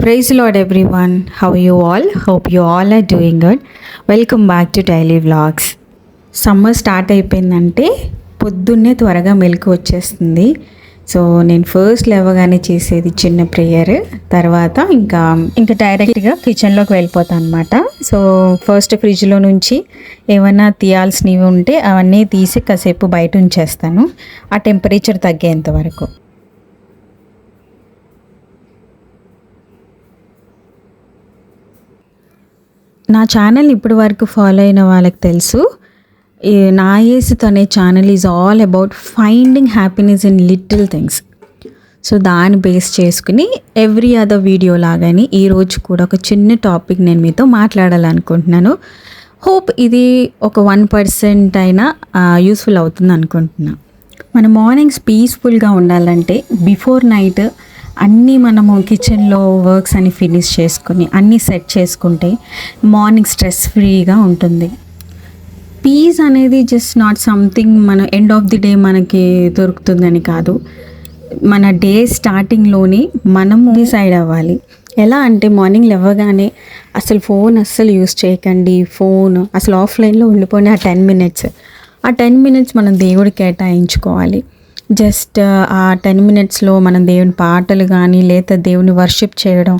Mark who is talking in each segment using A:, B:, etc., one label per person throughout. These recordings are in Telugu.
A: Praise the Lord everyone. How are you all? Hope you all are doing good. Welcome back to Daily Vlogs. Summer start అయిపోయిందంటే పొద్దున్నే త్వరగా మెలకు వచ్చేస్తుంది. సో నేను ఫస్ట్ లేవగానే చేసేది చిన్న ప్రేయర్, తర్వాత ఇంకా డైరెక్ట్గా కిచెన్లోకి వెళ్ళిపోతాను అనమాట. సో ఫస్ట్ ఫ్రిడ్జ్లో నుంచి ఏమైనా తీయాల్సినవి ఉంటే అవన్నీ తీసి కాసేపు బయట ఉంచేస్తాను, ఆ టెంపరేచర్ తగ్గేంత వరకు. నా ఛానల్ ఇప్పటి వరకు ఫాలో అయిన వాళ్ళకి తెలుసు, నా యేసుతో అనే channel is all about finding happiness in little things. So దాన్ని బేస్ చేసుకుని ఎవ్రీ అదర్ వీడియో లాగానే ఈరోజు కూడా ఒక చిన్న టాపిక్ నేను మీతో మాట్లాడాలనుకుంటున్నాను. హోప్ ఇది ఒక 1% అయినా యూస్ఫుల్ అవుతుంది అనుకుంటున్నాను. మన మార్నింగ్స్ పీస్ఫుల్గా ఉండాలంటే బిఫోర్ నైట్ అన్నీ మనము కిచెన్లో వర్క్స్ అని ఫినిష్ చేసుకుని అన్నీ సెట్ చేసుకుంటే మార్నింగ్ స్ట్రెస్ ఫ్రీగా ఉంటుంది. పీస్ అనేది జస్ట్ నాట్ సంథింగ్ మన ఎండ్ ఆఫ్ ది డే మనకి దొరుకుతుందని కాదు, మన డే స్టార్టింగ్లోనే మనము డిసైడ్ అవ్వాలి. ఎలా అంటే మార్నింగ్ లేవగానే అసలు ఫోన్ అస్సలు యూస్ చేయకండి, ఫోన్ అసలు ఆఫ్లైన్లో ఉండిపోయిన ఆ 10 మినిట్స్ మనం దేవుడికి కేటాయించుకోవాలి. జస్ట్ ఆ 10 మినిట్స్లో మనం దేవుని పాటలు కానీ లేదా దేవుని వర్షిప్ చేయడం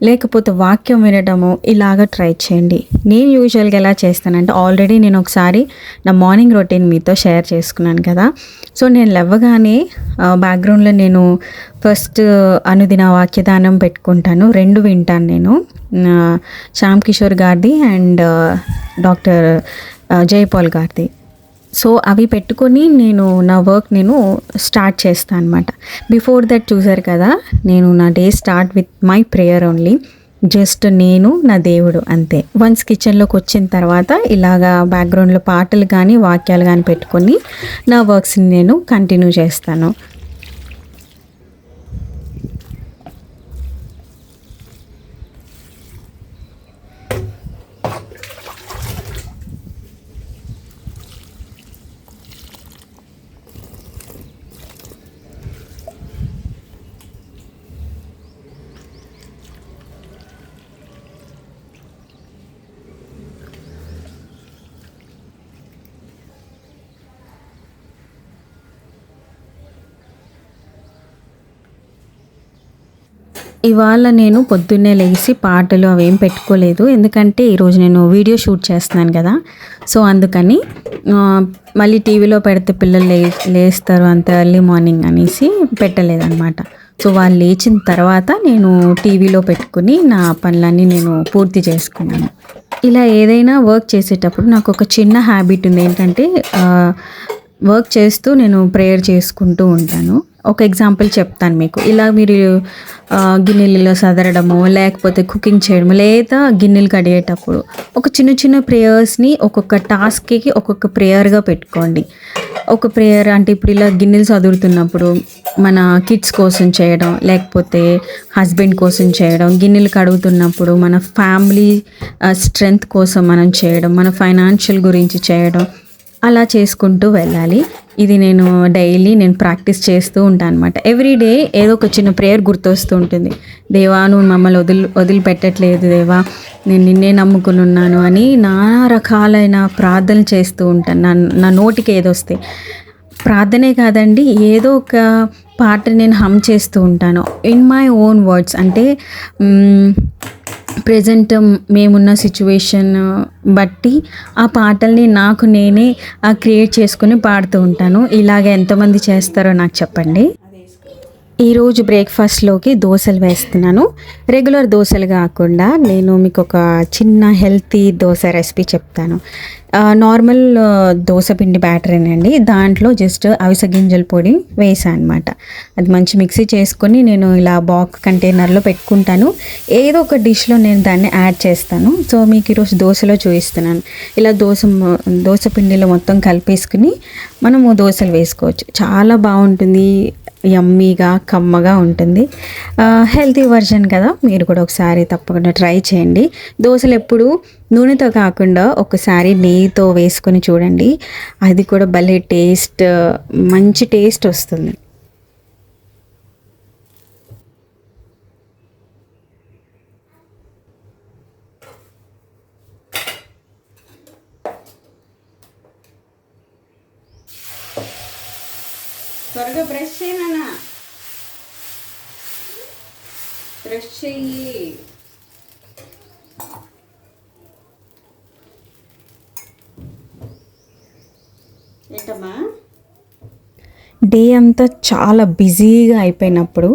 A: లేకపోతే వాక్యం వినడము ఇలాగ ట్రై చేయండి. నేను యూజువల్గా ఎలా చేస్తానంటే ఆల్రెడీ నేను ఒకసారి నా మార్నింగ్ రొటీన్ మీతో షేర్ చేసుకున్నాను కదా. సో నేను లేవగానే బ్యాక్గ్రౌండ్లో నేను ఫస్ట్ అనుదిన వాక్యదానం పెట్టుకుంటాను, 2 వింటాను నేను, శ్యామ్ కిషోర్ గారిది అండ్ డాక్టర్ జైపాల్ గారిది. సో అవి పెట్టుకొని నేను నా వర్క్ స్టార్ట్ చేస్తాను అనమాట. బిఫోర్ దట్ చూసారు కదా, నేను నా day start with my prayer only, just నేను నా దేవుడు అంతే. వన్స్ కిచెన్లోకి వచ్చిన తర్వాత ఇలాగా బ్యాక్గ్రౌండ్లో పాటలు కానీ వాక్యాలు కానీ పెట్టుకొని నా వర్క్స్ని నేను కంటిన్యూ చేస్తాను. ఇవాళ నేను పొద్దున్నే లేచి పాటలు అవేం పెట్టుకోలేదు, ఎందుకంటే ఈరోజు నేను వీడియో షూట్ చేస్తున్నాను కదా. సో అందుకని మళ్ళీ టీవీలో పెడితే పిల్లలు లేస్తారు అంత ఎర్లీ మార్నింగ్ అనేసి పెట్టలేదన్నమాట. సో వాళ్ళు లేచిన తర్వాత నేను టీవీలో పెట్టుకుని నా పనులన్నీ నేను పూర్తి చేసుకున్నాను. ఇలా ఏదైనా వర్క్ చేసేటప్పుడు నాకు ఒక చిన్న హ్యాబిట్ ఉంది, ఏంటంటే వర్క్ చేస్తూ నేను ప్రేయర్ చేసుకుంటూ ఉంటాను. ఒక ఎగ్జాంపుల్ చెప్తాను మీకు. ఇలా మీరు గిన్నెలలో సదరడము లేకపోతే కుకింగ్ చేయడము లేదా గిన్నెలు కడిగేటప్పుడు ఒక చిన్న ప్రేయర్స్ని ఒక్కొక్క టాస్క్కి ఒక్కొక్క ప్రేయర్గా పెట్టుకోండి. ఒక ప్రేయర్ అంటే ఇప్పుడు ఇలా గిన్నెలు చదువుతున్నప్పుడు మన కిడ్స్ కోసం చేయడం, లేకపోతే హస్బెండ్ కోసం చేయడం, గిన్నెలు కడుగుతున్నప్పుడు మన ఫ్యామిలీ స్ట్రెంగ్త్ కోసం మనం చేయడం, మన ఫైనాన్షియల్ గురించి చేయడం, అలా చేసుకుంటూ వెళ్ళాలి. ఇది నేను డైలీ ప్రాక్టీస్ చేస్తూ ఉంటాను అనమాట. ఎవ్రీడే ఏదో ఒక చిన్న ప్రేయర్ గుర్తొస్తూ ఉంటుంది. దేవా నువ్వు మమ్మల్ని వదిలిపెట్టట్లేదు దేవా, నేను నిన్నే నమ్ముకుని ఉన్నాను అని నానా రకాలైన ప్రార్థనలు చేస్తూ ఉంటాను. నా నోటికి ఏదొస్తే ప్రార్థనే కాదండి, ఏదో ఒక పాట నేను హమ్ చేస్తూ ఉంటాను ఇన్ మై ఓన్ వర్డ్స్. అంటే ప్రజెంట్ మేమున్న సిచ్యువేషన్ బట్టి ఆ పాటల్ని నాకు నేనే క్రియేట్ చేసుకుని పాడుతూ ఉంటాను. ఇలాగ ఎంతమంది చేస్తారో నాకు చెప్పండి. ఈరోజు బ్రేక్ఫాస్ట్లోకి దోశలు వేస్తున్నాను. రెగ్యులర్ దోశలు కాకుండా నేను మీకు ఒక చిన్న హెల్తీ దోశ రెసిపీ చెప్తాను. నార్మల్ దోశ పిండి బ్యాటరేనండి, దాంట్లో జస్ట్ అవిసె గింజల పొడి వేసాను అనమాట. అది మంచి మిక్సీ చేసుకొని నేను ఇలా బాక్స్ కంటైనర్లో పెట్టుకుంటాను. ఏదో ఒక డిష్లో నేను దాన్ని యాడ్ చేస్తాను. సో మీకు ఈరోజు దోశలో చూపిస్తున్నాను. ఇలా దోశ పిండిలో మొత్తం కలిపేసుకుని మనము దోశలు వేసుకోవచ్చు. చాలా బాగుంటుంది, యమ్మీగా కమ్మగా ఉంటుంది. హెల్తీ వర్జన్ కదా, మీరు కూడా ఒకసారి తప్పకుండా ట్రై చేయండి. దోశలు ఎప్పుడు నూనెతో కాకుండా ఒకసారి నెయ్యితో వేసుకొని చూడండి, అది కూడా భలే మంచి టేస్ట్ వస్తుంది. త్వరగా బ్రష్ చేయనా, బ్రష్ చెయ్యి. ఏంటమ్మా? డే అంతా చాలా బిజీగా అయిపోయినప్పుడు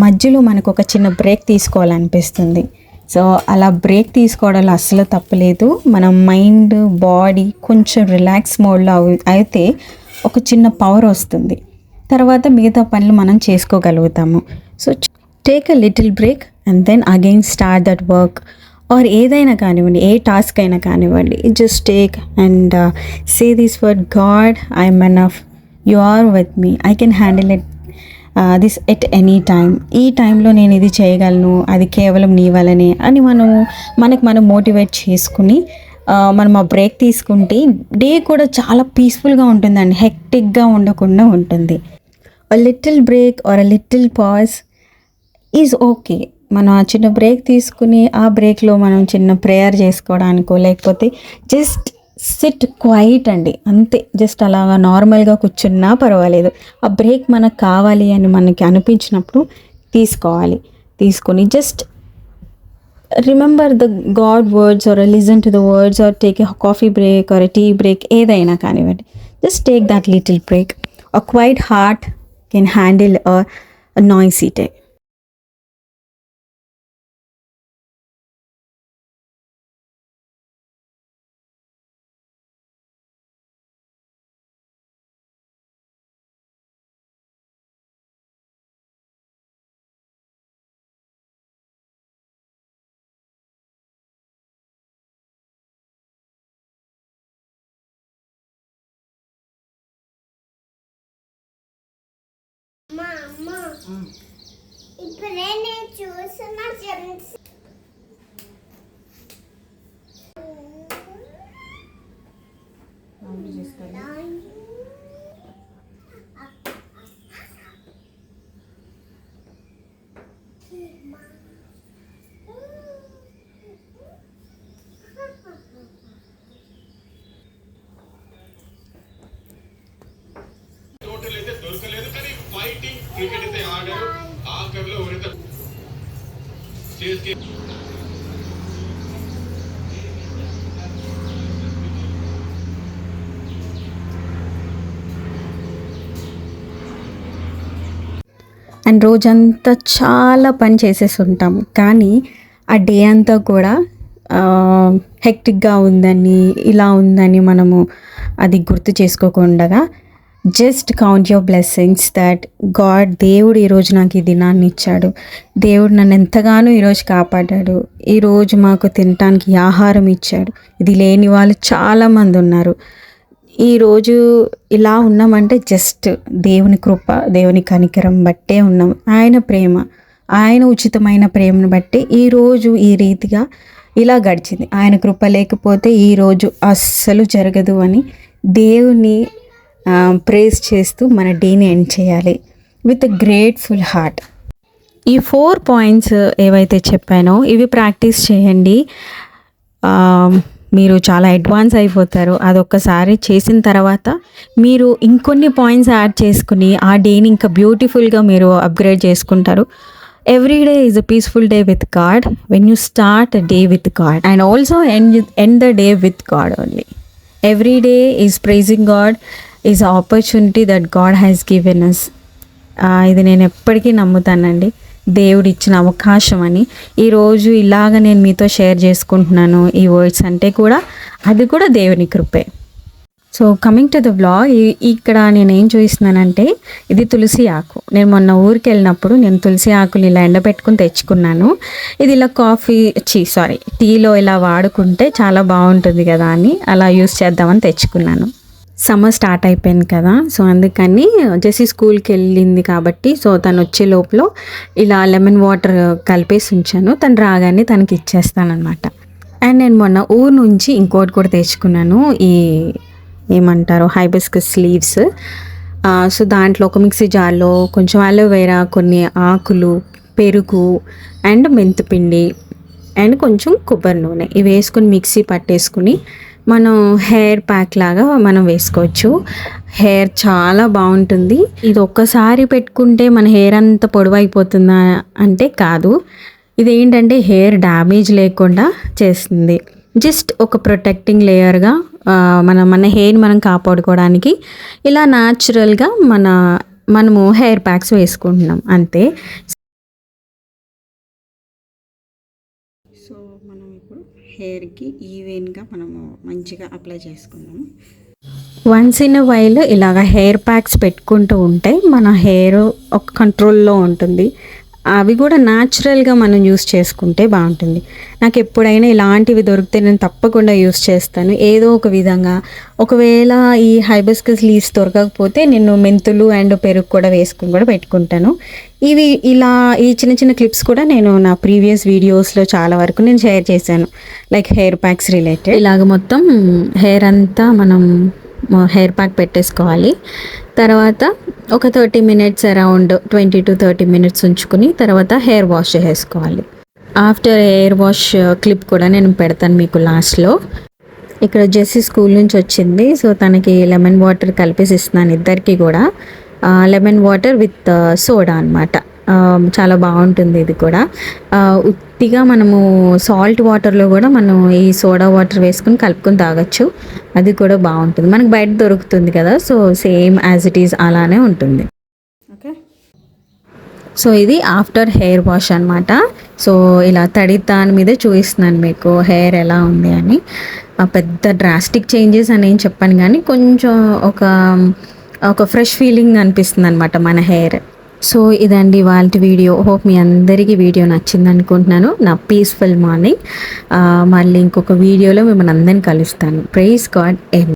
A: మధ్యలో మనకు ఒక చిన్న బ్రేక్ తీసుకోవాలనిపిస్తుంది. సో అలా బ్రేక్ తీసుకోవడంలో అస్సలు తప్పలేదు. మన మైండ్ బాడీ కొంచెం రిలాక్స్ మోడ్లో అయితే ఒక చిన్న పవర్ వస్తుంది. తర్వాత మిగతా పనులు మనం చేసుకోగలుగుతాము. So take a little break and then again start that work or ఏదైనా కానివ్వండి, ఏ టాస్క్ అయినా కానివ్వండి. Just take and say this word, God I'm enough, you are with me, I can handle it this at any time. ఈ టైంలో నేను ఇది చేయగలను, అది కేవలం నీ వల్లనే అని మనం మోటివేట్ చేసుకుని మనం ఆ బ్రేక్ తీసుకుంటే డే కూడా చాలా పీస్ఫుల్గా ఉంటుందండి, హెక్టిక్గా ఉండకుండా ఉంటుంది. అ little break are a little pause is okay. మనం ఆ చిన్న బ్రేక్ తీసుకుని ఆ బ్రేక్లో మనం చిన్న ప్రేయర్ చేసుకోవడానికో లేకపోతే జస్ట్ సిట్ క్వైట్ అండి, అంతే. జస్ట్ అలాగా నార్మల్గా కూర్చున్నా పర్వాలేదు. ఆ బ్రేక్ మనకు కావాలి అని మనకి అనిపించినప్పుడు తీసుకోవాలి. తీసుకొని just remember the god words or listen to the words or take a coffee break or a tea break, ఏదైనా కానివ్వండి. Just take that little break. A quiet heart can handle a noisy day.
B: ఇప్పుడే నేను చూసిన జెమ్స్
C: అయితే దొరకలేదు, కానీ ఫైటింగ్ క్రికెట్ అయితే ఆడారు. ఆఖరిలో ఎవరైతే
A: అండ్ రోజంతా చాలా పని చేసేసి ఉంటాం, కానీ ఆ డే అంతా కూడా హెక్టిక్గా ఉందని, ఇలా ఉందని మనము అది గుర్తు చేసుకోకుండా just count your blessings that God, దేవుడు ఈరోజు నాకు ఈ దినాన్ని ఇచ్చాడు, దేవుడు నన్ను ఎంతగానో ఈరోజు కాపాడాడు, ఈరోజు మాకు తినటానికి ఆహారం ఇచ్చాడు. ఇది లేని వాళ్ళు చాలామంది ఉన్నారు. ఈరోజు ఇలా ఉన్నామంటే జస్ట్ దేవుని కృప, దేవుని కనికరం బట్టే ఉన్నాం. ఆయన ప్రేమ, ఆయన ఉచితమైన ప్రేమను బట్టి ఈరోజు ఈ రీతిగా ఇలా గడిచింది. ఆయన కృప లేకపోతే ఈరోజు అస్సలు జరగదు అని దేవుని ప్రేజ్ చేస్తూ మన డేని ఎండ్ చేయాలి విత్ ఎ గ్రేట్ఫుల్ హార్ట్. ఈ 4 పాయింట్స్ ఏవైతే చెప్పానో ఇవి ప్రాక్టీస్ చేయండి. మీరు చాలా అడ్వాన్స్ అయిపోతారు. అదొక్కసారి చేసిన తర్వాత మీరు ఇంకొన్ని పాయింట్స్ యాడ్ చేసుకుని ఆ డేని ఇంకా బ్యూటిఫుల్గా మీరు అప్గ్రేడ్ చేసుకుంటారు. Every day is a peaceful day with god when you start a day with god and also end the day with god only. Every day is praising god is a opportunity that god has given us. ఇది నేను ఎప్పటికీ నమ్ముతానండి, దేవుడు ఇచ్చిన అవకాశం అని. ఈరోజు ఇలాగ నేను మీతో షేర్ చేసుకుంటున్నాను ఈ వర్డ్స్ అంటే కూడా అది కూడా దేవుని కృపే. So coming to the vlog, ఇక్కడ నేను ఏం చూపిస్తున్నానంటే ఇది తులసి ఆకు. నేను మొన్న ఊరికి వెళ్ళినప్పుడు నేను తులసి ఆకులు ఇలా ఎండబెట్టుకుని తెచ్చుకున్నాను. ఇది ఇలా టీలో ఇలా వాడుకుంటే చాలా బాగుంటుంది కదా అని అలా యూస్ చేద్దామని తెచ్చుకున్నాను. సమ్మర్ స్టార్ట్ అయిపోయింది కదా, సో అందుకని జెస్సీ స్కూల్కి వెళ్ళింది కాబట్టి సో తను వచ్చే లోపల ఇలా లెమన్ వాటర్ కలిపేసి ఉంచాను. తను రాగానే తనకి ఇచ్చేస్తానమాట. అండ్ నేను మొన్న ఊరు నుంచి ఇంకోటి కూడా తెచ్చుకున్నాను, ఈ ఏమంటారు హైబిస్కస్ లీవ్స్. సో దాంట్లో ఒక మిక్సీ జార్లో కొంచెం అలోవెరా, కొన్ని ఆకులు, పెరుగు అండ్ మెంతిపిండి అండ్ కొంచెం కొబ్బరి నూనె ఇవి వేసుకొని మిక్సీ పట్టేసుకుని మనం హెయిర్ ప్యాక్ లాగా మనం వేసుకోవచ్చు. హెయిర్ చాలా బాగుంటుంది. ఇది ఒక్కసారి పెట్టుకుంటే మన హెయిర్ అంతా పొడవైపోతుందా అంటే కాదు. ఇది ఏంటంటే హెయిర్ డ్యామేజ్ లేకుండా చేస్తుంది. జస్ట్ ఒక ప్రొటెక్టింగ్ లేయర్గా మన హెయిర్ మనం కాపాడుకోవడానికి ఇలా న్యాచురల్గా మనము హెయిర్ ప్యాక్స్ వేసుకుంటున్నాం అంతే. సో మనం ఇప్పుడు హెయిర్కి ఈవెన్గా మనము మంచిగా అప్లై చేసుకుందాము. వన్స్ ఇన్ వైల్ ఇలాగ హెయిర్ ప్యాక్స్ పెట్టుకుంటూ ఉంటే మన హెయిర్ ఒక కంట్రోల్లో ఉంటుంది. అవి కూడా న్యాచురల్గా మనం యూస్ చేసుకుంటే బాగుంటుంది. నాకు ఎప్పుడైనా ఇలాంటివి దొరికితే నేను తప్పకుండా యూస్ చేస్తాను ఏదో ఒక విధంగా. ఒకవేళ ఈ హైబిస్కస్ లీవ్స్ దొరకకపోతే నేను మెంతులు అండ్ పెరుగు కూడా వేసుకుని కూడా పెట్టుకుంటాను. ఇవి ఇలా ఈ చిన్న చిన్న క్లిప్స్ కూడా నేను నా ప్రీవియస్ వీడియోస్లో చాలా వరకు నేను షేర్ చేశాను, లైక్ హెయిర్ ప్యాక్స్ రిలేటెడ్. ఇలాగ మొత్తం హెయిర్ అంతా మనం హెయిర్ ప్యాక్ పెట్టేసుకోవాలి. తర్వాత ఒక 30 minutes, అరౌండ్ 20 to 30 minutes ఉంచుకుని తర్వాత హెయిర్ వాష్ చేసుకోవాలి. ఆఫ్టర్ హెయిర్ వాష్ క్లిప్ కూడా నేను పెడతాను మీకు లాస్ట్లో. ఇక్కడ జెస్సీ స్కూల్ నుంచి వచ్చింది. సో తనకి లెమన్ వాటర్ కలిపేసి ఇస్తున్నాను ఇద్దరికి కూడా. లెమన్ వాటర్ విత్ సోడా అనమాట. చాలా బాగుంటుంది ఇది కూడా. ఉత్తిగా మనము సాల్ట్ వాటర్లో కూడా మనం ఈ సోడా వాటర్ వేసుకుని కలుపుకొని తాగొచ్చు. అది కూడా బాగుంటుంది. మనకు బయట దొరుకుతుంది కదా, so same as it is అలానే ఉంటుంది. ఓకే, సో ఇది ఆఫ్టర్ హెయిర్ వాష్ అనమాట. సో ఇలా తడి దాని మీదే చూపిస్తున్నాను మీకు హెయిర్ ఎలా ఉంది అని. పెద్ద డ్రాస్టిక్ చేంజెస్ అని ఏం చెప్పాను కానీ కొంచెం ఒక ఫ్రెష్ ఫీలింగ్ అనిపిస్తుంది అనమాట మన హెయిర్. సో ఇదండి వాళ్ళ వీడియో. హోప్ మీ అందరికీ వీడియో నచ్చింది అనుకుంటున్నాను. నా పీస్ఫుల్ మార్నింగ్. మళ్ళీ ఇంకొక వీడియోలో మిమ్మల్ని అందరినీ కలుస్తాను. Praise God.